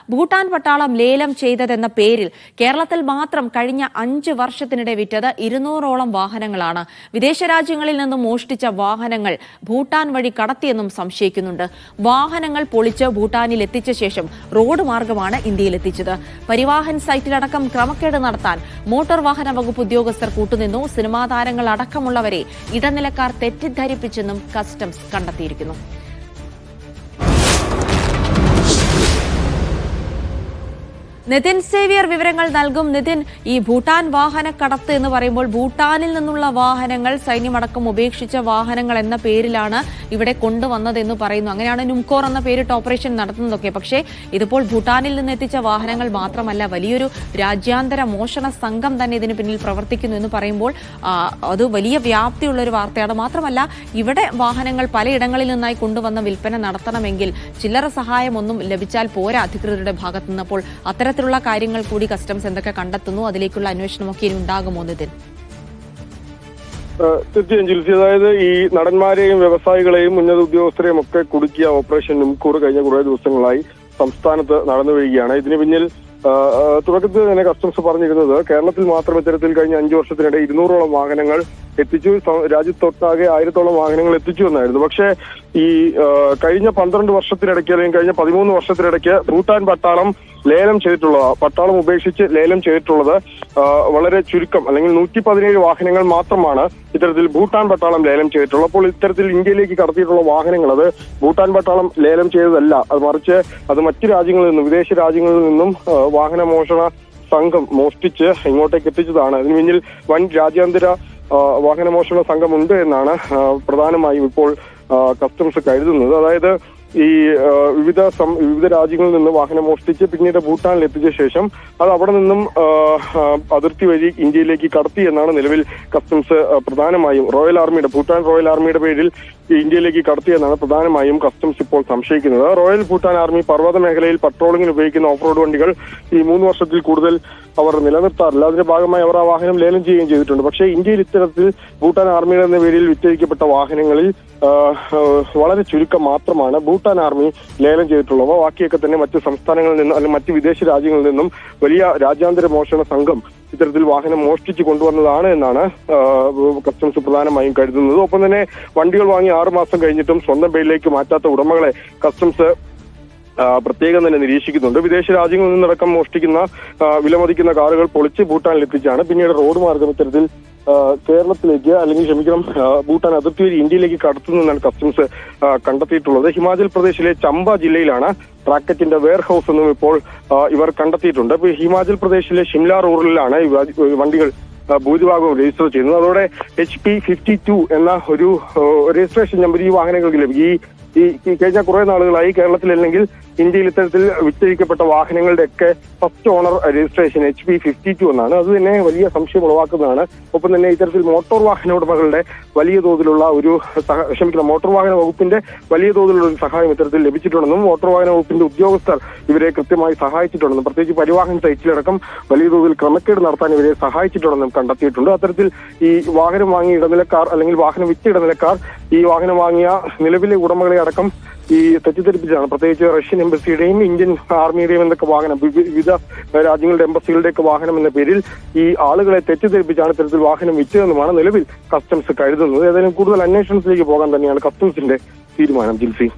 ഭൂട്ടാൻ പട്ടാളം ലേലം ചെയ്തതെന്ന പേരിൽ കേരളത്തിൽ മാത്രം കഴിഞ്ഞ 5 വർഷത്തിനിടെ വിറ്റത് 200ഓളം വാഹനങ്ങളാണ്. വിദേശ രാജ്യങ്ങളിൽ നിന്നും മോഷ്ടിച്ച വാഹനങ്ങൾ ഭൂട്ടാൻ വഴി കടത്തിയെന്നും സംശയിക്കുന്നുണ്ട്. വാഹനങ്ങൾ പൊളിച്ച് ഭൂട്ടാനിൽ എത്തിച്ച ശേഷം റോഡ് മാർഗമാണ് ഇന്ത്യയിലെത്തിച്ചത്. പരിവാഹൻ സൈറ്റിലടക്കം ക്രമക്കേട് നടത്താൻ മോട്ടോർ വാഹന വകുപ്പ് ഉദ്യോഗസ്ഥർ കൂട്ടുനിന്നു. സിനിമാ താരങ്ങൾ അടക്കമുള്ളവരെ ഇടനിലക്കാർ തെറ്റിദ്ധരിപ്പിച്ചെന്നും കസ്റ്റംസ് കണ്ടെത്തിയിരിക്കുന്നു. നിതിൻ സേവ്യർ വിവരങ്ങൾ നൽകും. നിതിൻ, ഈ ഭൂട്ടാൻ വാഹനക്കടത്ത് എന്ന് പറയുമ്പോൾ ഭൂട്ടാനിൽ നിന്നുള്ള വാഹനങ്ങൾ സൈന്യമടക്കം ഉപേക്ഷിച്ച വാഹനങ്ങൾ എന്ന പേരിലാണ് ഇവിടെ കൊണ്ടുവന്നതെന്ന് പറയുന്നു. അങ്ങനെയാണ് നുംകോർ എന്ന പേരിട്ട് ഓപ്പറേഷൻ നടത്തുന്നതൊക്കെ. പക്ഷേ ഇതിപ്പോൾ ഭൂട്ടാനിൽ നിന്ന് എത്തിച്ച വാഹനങ്ങൾ മാത്രമല്ല, വലിയൊരു രാജ്യാന്തര മോഷണ സംഘം തന്നെ ഇതിന് പിന്നിൽ പ്രവർത്തിക്കുന്നു എന്ന് പറയുമ്പോൾ അത് വലിയ വ്യാപ്തിയുള്ള ഒരു വാർത്തയാണ്. മാത്രമല്ല, ഇവിടെ വാഹനങ്ങൾ പലയിടങ്ങളിൽ നിന്നായി കൊണ്ടുവന്ന വിൽപ്പന നടത്തണമെങ്കിൽ ചില്ലറ സഹായമൊന്നും ലഭിച്ചാൽ പോരാ അധികൃതരുടെ ഭാഗത്തു നിന്ന്. അപ്പോൾ അത്തരത്തിലുള്ള കാര്യങ്ങൾ കൂടി കസ്റ്റംസ് എന്തൊക്കെ കണ്ടെത്തുന്നു, അതിലേക്കുള്ള അന്വേഷണമൊക്കെ ഇനി ഉണ്ടാകുമോ നിതിൻ? തീർച്ചയായും ജിൽസി, അതായത് ഈ നടന്മാരെയും വ്യവസായികളെയും ഉന്നത ഉദ്യോഗസ്ഥരെയും ഒക്കെ കുടുക്കിയ ഓപ്പറേഷൻ നുംകൂർ കഴിഞ്ഞ കുറേ ദിവസങ്ങളായി സംസ്ഥാനത്ത് നടന്നു വരികയാണ്. ഇതിന് പിന്നിൽ തുടക്കത്തിൽ തന്നെ കസ്റ്റംസ് പറഞ്ഞിരുന്നത് കേരളത്തിൽ മാത്രം ഇത്തരത്തിൽ കഴിഞ്ഞ 5 വർഷത്തിനിടെ 200ഓളം വാഹനങ്ങൾ എത്തിച്ചു, രാജ്യത്തൊട്ടാകെ 1000ഓളം വാഹനങ്ങൾ എത്തിച്ചു എന്നായിരുന്നു. പക്ഷേ ഈ കഴിഞ്ഞ 12 വർഷത്തിനിടയ്ക്ക് അല്ലെങ്കിൽ കഴിഞ്ഞ 13 വർഷത്തിനിടയ്ക്ക് ഭൂട്ടാൻ പട്ടാളം ലേലം ചെയ്തിട്ടുള്ളത്, പട്ടാളം ഉപേക്ഷിച്ച് ലേലം ചെയ്തിട്ടുള്ളത് വളരെ ചുരുക്കം, അല്ലെങ്കിൽ 117 വാഹനങ്ങൾ മാത്രമാണ് ഇത്തരത്തിൽ ഭൂട്ടാൻ പട്ടാളം ലേലം ചെയ്തിട്ടുള്ളത്. അപ്പോൾ ഇത്തരത്തിൽ ഇന്ത്യയിലേക്ക് കടത്തിയിട്ടുള്ള വാഹനങ്ങൾ അത് ഭൂട്ടാൻ പട്ടാളം ലേലം ചെയ്തതല്ല, അത് മറിച്ച് അത് മറ്റു രാജ്യങ്ങളിൽ നിന്നും, വിദേശ രാജ്യങ്ങളിൽ നിന്നും വാഹന മോഷണ സംഘം മോഷ്ടിച്ച് ഇങ്ങോട്ടേക്ക് എത്തിച്ചതാണ്. അതിന് പിന്നിൽ വൻ രാജ്യാന്തര വാഹനമോഷണ സംഘമുണ്ട് എന്നാണ് പ്രധാനമായും ഇപ്പോൾ കസ്റ്റംസ് കരുതുന്നത്. അതായത് ഈ വിവിധ രാജ്യങ്ങളിൽ നിന്ന് വാഹനം മോഷ്ടിച്ച് പിന്നീട് ഭൂട്ടാനിൽ എത്തിച്ച ശേഷം അത് അവിടെ നിന്നും അതിർത്തി വഴി ഇന്ത്യയിലേക്ക് കടത്തി എന്നാണ് നിലവിൽ കസ്റ്റംസ് പ്രധാനമായും ഭൂട്ടാൻ റോയൽ ആർമിയുടെ പേരിൽ ഇന്ത്യയിലേക്ക് കടത്തിയെന്നാണ് പ്രധാനമായും കസ്റ്റംസ് ഇപ്പോൾ സംശയിക്കുന്നത്. റോയൽ ഭൂട്ടാൻ ആർമി പർവ്വത മേഖലയിൽ പട്രോളിംഗിന് ഉപയോഗിക്കുന്ന ഓഫ് റോഡ് വണ്ടികൾ ഈ 3 വർഷത്തിൽ കൂടുതൽ അവർ നിലനിർത്താറില്ല. അതിന്റെ ഭാഗമായി അവർ ആ വാഹനം ലേലം ചെയ്യുകയും ചെയ്തിട്ടുണ്ട്. പക്ഷേ ഇന്ത്യയിൽ ഇത്തരത്തിൽ ഭൂട്ടാൻ ആർമിയുടെ എന്ന പേരിൽ വിറ്റഴിക്കപ്പെട്ട വാഹനങ്ങളിൽ വളരെ ചുരുക്കം മാത്രമാണ് ഭൂട്ടാൻ ആർമി ലേലം ചെയ്തിട്ടുള്ളവ. ബാക്കിയൊക്കെ തന്നെ മറ്റ് സംസ്ഥാനങ്ങളിൽ നിന്നും അല്ലെങ്കിൽ മറ്റ് വിദേശ രാജ്യങ്ങളിൽ നിന്നും വലിയ രാജ്യാന്തര മോഷണ സംഘം ഇത്തരത്തിൽ വാഹനം മോഷ്ടിച്ച് കൊണ്ടുവന്നതാണ് എന്നാണ് കസ്റ്റംസ് പ്രധാനമായും കരുതുന്നത്. ഒപ്പം തന്നെ വണ്ടികൾ വാങ്ങി 6 മാസം കഴിഞ്ഞിട്ടും സ്വന്തം പേരിലേക്ക് മാറ്റാത്ത ഉടമകളെ കസ്റ്റംസ് പ്രത്യേകം തന്നെ നിരീക്ഷിക്കുന്നുണ്ട്. വിദേശ രാജ്യങ്ങളിൽ നിന്നടക്കം മോഷ്ടിക്കുന്ന വിലമതിക്കുന്ന കാറുകൾ പൊളിച്ച് ഭൂട്ടാനിൽ എത്തിച്ചാണ് പിന്നീട് റോഡ് മാർഗം ഇത്തരത്തിൽ കേരളത്തിലേക്ക് ഭൂട്ടാൻ അതിർത്തി വഴി ഇന്ത്യയിലേക്ക് കടത്തുന്നതെന്നാണ് കസ്റ്റംസ് കണ്ടെത്തിയിട്ടുള്ളത്. ഹിമാചൽ പ്രദേശിലെ ചമ്പ ജില്ലയിലാണ് റാക്കറ്റിന്റെ വെയർ ഹൌസ് എന്നും ഇപ്പോൾ ഇവർ കണ്ടെത്തിയിട്ടുണ്ട്. ഇപ്പൊ ഹിമാചൽ പ്രദേശിലെ ഷിംല റൂറലിലാണ് വണ്ടികൾ ഭൂരിഭാഗവും രജിസ്റ്റർ ചെയ്യുന്നത്. അതോടെ HP52 എന്ന ഒരു രജിസ്ട്രേഷൻ നമ്പർ ഈ വാഹനങ്ങൾക്ക് ലഭിക്കും. ഈ കഴിഞ്ഞ കുറെ നാളുകളായി കേരളത്തിൽ അല്ലെങ്കിൽ ഇന്ത്യയിൽ ഇത്തരത്തിൽ വിറ്റഴിക്കപ്പെട്ട വാഹനങ്ങളുടെയൊക്കെ ഫസ്റ്റ് ഓണർ രജിസ്ട്രേഷൻ HP52 എന്നാണ്. അത് തന്നെ വലിയ സംശയം ഉളവാക്കുന്നതാണ്. ഒപ്പം തന്നെ ഇത്തരത്തിൽ മോട്ടോർ വാഹന ഉടമകളുടെ വലിയ തോതിലുള്ള മോട്ടോർ വാഹന വകുപ്പിന്റെ വലിയ തോതിലുള്ള ഒരു സഹായം ഇത്തരത്തിൽ ലഭിച്ചിട്ടുണ്ടെന്നും മോട്ടോർ വാഹന വകുപ്പിന്റെ ഉദ്യോഗസ്ഥർ ഇവരെ കൃത്യമായി സഹായിച്ചിട്ടുണ്ടെന്നും പ്രത്യേകിച്ച് പരിവാഹൻ സൈറ്റിലടക്കം വലിയ തോതിൽ ക്രമക്കേട് നടത്താൻ ഇവരെ സഹായിച്ചിട്ടുണ്ടെന്നും കണ്ടെത്തിയിട്ടുണ്ട്. അത്തരത്തിൽ ഈ വാഹനം വാങ്ങിയ ഇടനിലക്കാർ അല്ലെങ്കിൽ വാഹനം വിറ്റ ഇടനിലക്കാർ ഈ വാഹനം വാങ്ങിയ നിലവിലെ ഉടമകളെ അടക്കം ഈ തെറ്റിദ്ധരിപ്പിച്ചാണ്. പ്രത്യേകിച്ച് റഷ്യൻ എംബസിയുടെയും ഇന്ത്യൻ ആർമിയുടെയും എന്നൊക്കെ വാഹനം, വിവിധ രാജ്യങ്ങളുടെ എംബസികളുടെയൊക്കെ വാഹനം എന്ന പേരിൽ ഈ ആളുകളെ തെറ്റിദ്ധരിപ്പിച്ചാണ് ഇത്തരത്തിൽ വാഹനം വിറ്റതെന്നുമാണ് നിലവിൽ കസ്റ്റംസ് കരുതുന്നത്. ഏതായാലും കൂടുതൽ അന്വേഷണത്തിലേക്ക് പോകാൻ തന്നെയാണ് കസ്റ്റംസിന്റെ തീരുമാനം. ജിൽസി.